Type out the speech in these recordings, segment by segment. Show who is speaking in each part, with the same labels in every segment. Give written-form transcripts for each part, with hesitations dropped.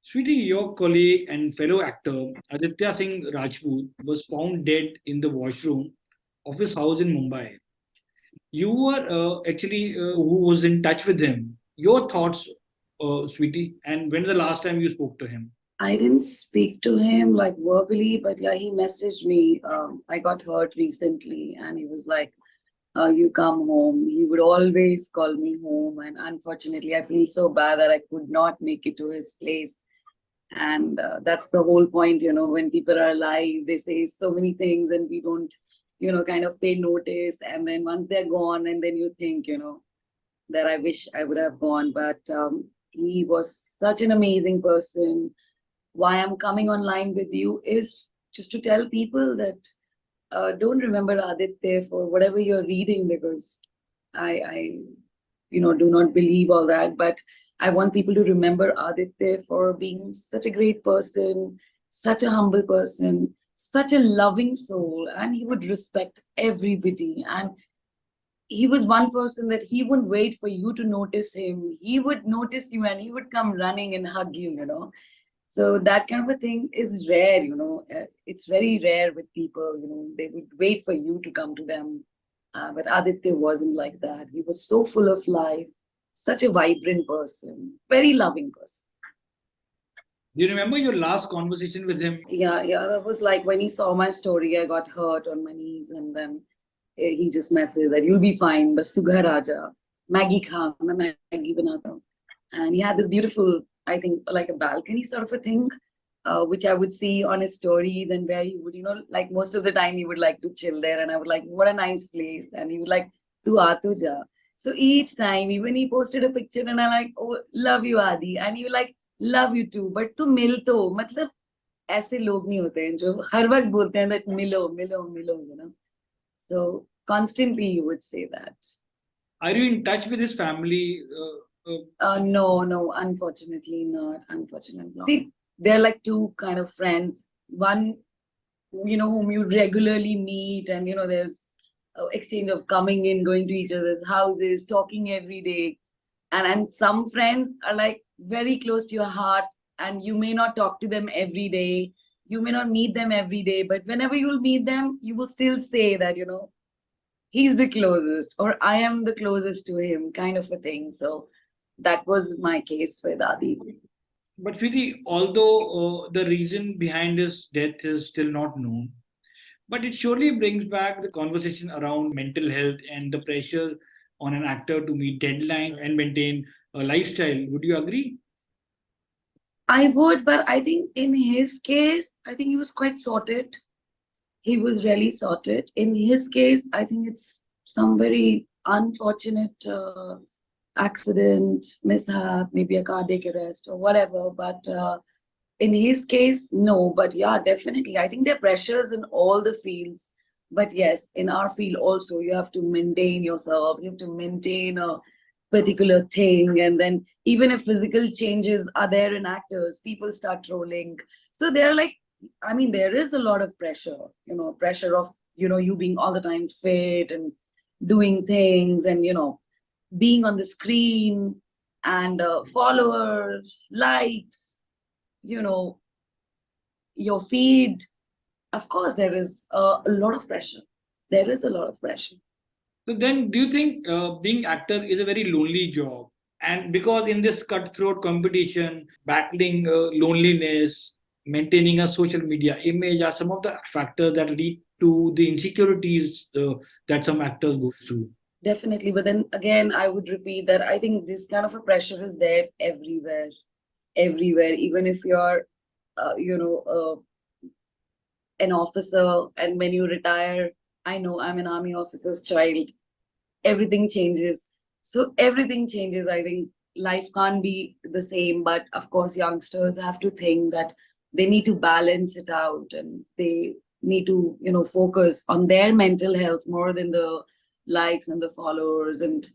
Speaker 1: Sweetie, your colleague and fellow actor Aditya Singh Rajput was found dead in the washroom of his house in Mumbai. You were who was in touch with him. Your thoughts, Sweetie, and when was the last time you spoke to him?
Speaker 2: I didn't speak to him like verbally, but yeah, he messaged me. I got hurt recently, and he was like, "You come home." He would always call me home, and unfortunately, I feel so bad that I could not make it to his place. And that's the whole point, when people are alive, they say so many things, and we don't, kind of pay notice. And then once they're gone, and then you think, that I wish I would have gone. But he was such an amazing person. Why I'm coming online with you is just to tell people that don't remember Aditya for whatever you're reading, because I do not believe all that. But I want people to remember Aditya for being such a great person, such a humble person, such a loving soul, and he would respect everybody. And he was one person that he wouldn't wait for you to notice him. He would notice you and he would come running and hug you. So that kind of a thing is rare. It's very rare with people. They would wait for you to come to them. But Aditya wasn't like that. He was so full of life, such a vibrant person, very loving person.
Speaker 1: Do you remember your last conversation with him?
Speaker 2: Yeah. That was like when he saw my story, I got hurt on my knees, and then he just messaged that you'll be fine, bas tu ghar aaja. Maggie kha, main Maggie banata hu. And he had this beautiful, I think, like a balcony sort of a thing, which I would see on his stories, and where he would, like most of the time he would like to chill there, and I would like, what a nice place, and he would like, tu aa tu ja. So each time, even he posted a picture, and I like, oh, love you, Adi, and you like, love you too, but tu mil to, मतलब ऐसे लोग नहीं होते हैं जो हर वक्त बोलते हैं that मिलो मिलो मिलो. So constantly you would say that.
Speaker 1: Are you in touch with his family?
Speaker 2: No, unfortunately not. Unfortunately not. See, they're like two kind of friends. One, whom you regularly meet, and there's exchange of coming in, going to each other's houses, talking every day. And some friends are like very close to your heart, and you may not talk to them every day. You may not meet them every day, but whenever you'll meet them, you will still say that, he's the closest, or I am the closest to him, kind of a thing. So that was my case with Adi.
Speaker 1: But Sweetie, although the reason behind his death is still not known, but it surely brings back the conversation around mental health and the pressure on an actor to meet deadline and maintain a lifestyle. Would you agree?
Speaker 2: I would, but I think in his case, I think he was quite sorted. He was really sorted. In his case, I think it's some very unfortunate accident, mishap, maybe a cardiac arrest or whatever. But in his case, no. But yeah, definitely. I think there are pressures in all the fields. But yes, in our field also, you have to maintain yourself. You have to maintain a particular thing. And then even if physical changes are there in actors, people start trolling. So they're like, I mean, there is a lot of pressure, pressure of, you being all the time fit and doing things, and, being on the screen, and followers, likes, you know, your feed. Of course, there is a lot of pressure. There is a lot of pressure.
Speaker 1: So then, do you think being actor is a very lonely job? And because in this cutthroat competition, battling loneliness, maintaining a social media image are some of the factors that lead to the insecurities that some actors go through.
Speaker 2: Definitely. But then again, I would repeat that I think this kind of a pressure is there everywhere, everywhere. Even if you're, an officer, and when you retire, I know I'm an army officer's child, everything changes. So everything changes. I think life can't be the same, but of course youngsters have to think that they need to balance it out, and they need to focus on their mental health more than the likes and the followers and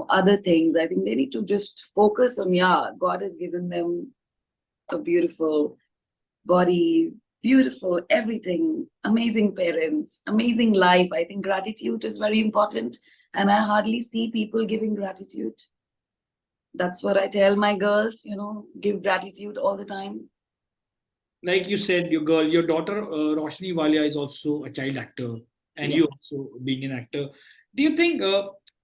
Speaker 2: other things. I think they need to just focus on, yeah, God has given them a beautiful body, beautiful everything, amazing parents, amazing life. I think gratitude is very important, and I hardly see people giving gratitude. That's what I tell my girls, give gratitude all the time.
Speaker 1: Like you said, your daughter Roshni Walia is also a child actor, and
Speaker 2: Yeah.
Speaker 1: you also being an actor. Do you think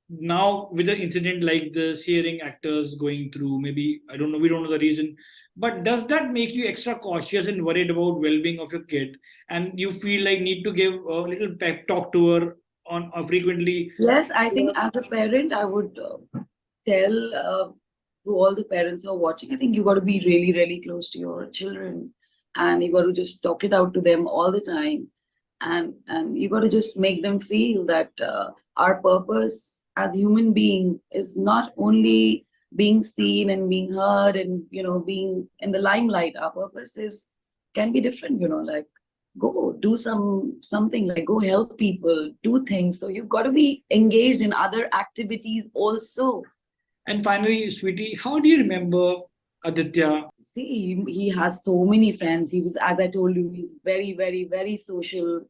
Speaker 1: now with an incident like this, hearing actors going through, maybe I don't know, we don't know the reason, but does that make you extra cautious and worried about well-being of your kid, and you feel like need to give a little pep talk to her on frequently?
Speaker 2: Yes, I think as a parent, I would tell to all the parents who are watching, I think you got to be really, really close to your children, and you got to just talk it out to them all the time, and you got to just make them feel that our purpose as human being is not only being seen and being heard and being in the limelight. Our purpose is can be different, like go do something, like go help people do things. So you've got to be engaged in other activities also.
Speaker 1: And finally, sweetie, how do you remember Aditya?
Speaker 2: See, he has so many friends. He was, as I told you, he's very, very, very social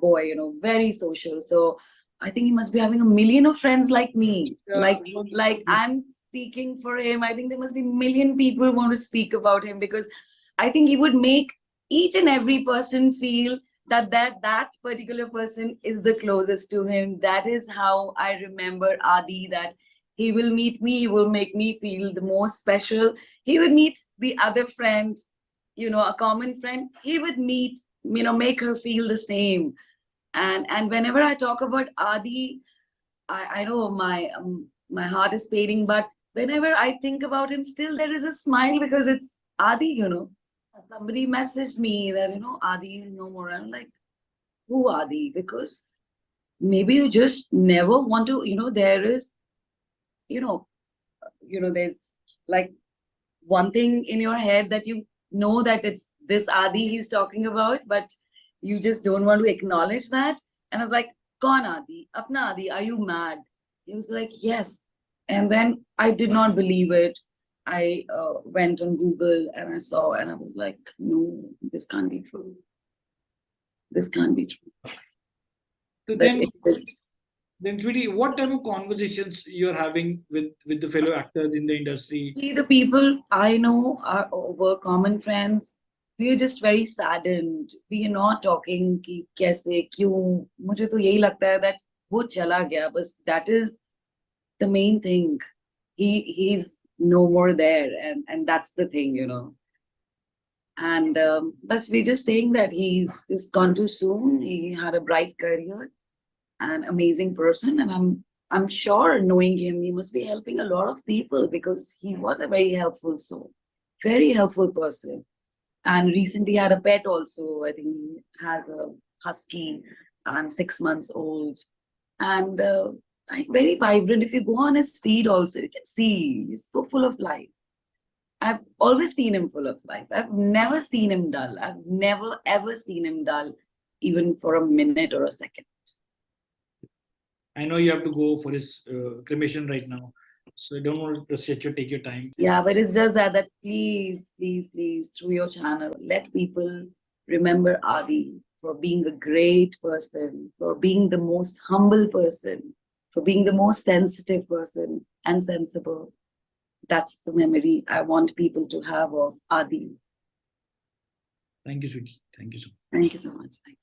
Speaker 2: boy, very social. So I think he must be having a million of friends like me. Like I'm speaking for him. I think there must be a million people want to speak about him, because I think he would make each and every person feel that particular person is the closest to him. That is how I remember Adi, that he will meet me, he will make me feel the most special. He would meet the other friend, a common friend. He would meet, make her feel the same. And whenever I talk about Adi, I know my heart is fading, but whenever I think about him, still there is a smile, because it's Adi. Somebody messaged me that Adi is no more. I'm like, who Adi? Because maybe you just never want to. There is, you know, there's like one thing in your head that you know that it's this Adi he's talking about, but you just don't want to acknowledge that. And I was like, Kaun Adi? Apna Adi, are you mad? He was like, yes. And then I did not believe it. I went on Google and I saw, and I was like, no, this can't be true. This can't be true.
Speaker 1: So
Speaker 2: But it is.
Speaker 1: then, sweetie, what type of conversations you're having with the fellow actors in the industry?
Speaker 2: See, the people I know are over common friends. We are just very saddened. We are not talking कि कैसे क्यों. मुझे तो यही लगता है that वो चला गया. बस that is the main thing. He's no more there, and that's the thing. And but we're just saying that he's just gone too soon. He had a bright career, an amazing person, and I'm sure, knowing him, he must be helping a lot of people, because he was a very helpful soul, very helpful person. And recently had a pet also. I think he has a husky and 6 months old, and very vibrant. If you go on his feed also, you can see he's so full of life. I've always seen him full of life. I've never seen him dull. I've never ever seen him dull, even for a minute or a second.
Speaker 1: I know you have to go for his cremation right now, so I don't want to stretch you. Take your time.
Speaker 2: Yeah, but it's just that please, please, please, through your channel, let people remember Adi for being a great person, for being the most humble person, for being the most sensitive person and sensible. That's the memory I want people to have of Adi.
Speaker 1: Thank you, sweetie. Thank you so much.
Speaker 2: Thank you so much. Thank you.